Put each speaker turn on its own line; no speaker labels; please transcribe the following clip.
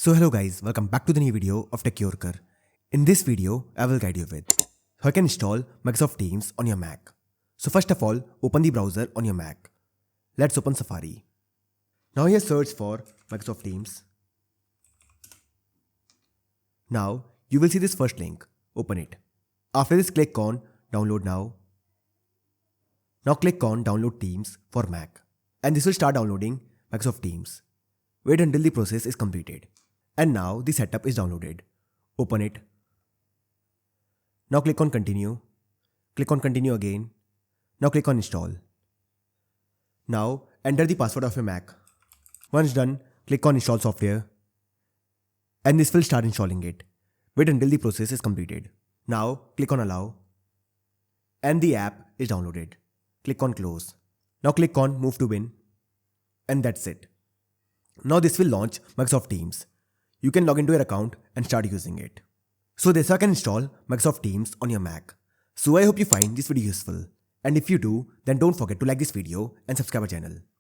So hello guys, welcome back to the new video of Tech Yorker. In this video, I will guide you with how you can install Microsoft Teams on your Mac. So first of all, open the browser on your Mac. Let's open Safari. Now here search for Microsoft Teams. Now you will see this first link. Open it. After this, click on Download Now. Now click on Download Teams for Mac. And this will start downloading Microsoft Teams. Wait until the process is completed. And now the setup is downloaded. Open it. Now click on Continue. Click on Continue again. Now click on Install. Now enter the password of your Mac. Once done, click on Install Software. And this will start installing it. Wait until the process is completed. Now click on Allow. And the app is downloaded. Click on Close. Now click on Move to Bin. And that's it. Now this will launch Microsoft Teams. You can log into your account and start using it. So this is how you can install Microsoft Teams on your Mac. So I hope you find this video useful. And if you do, then don't forget to like this video and subscribe our channel.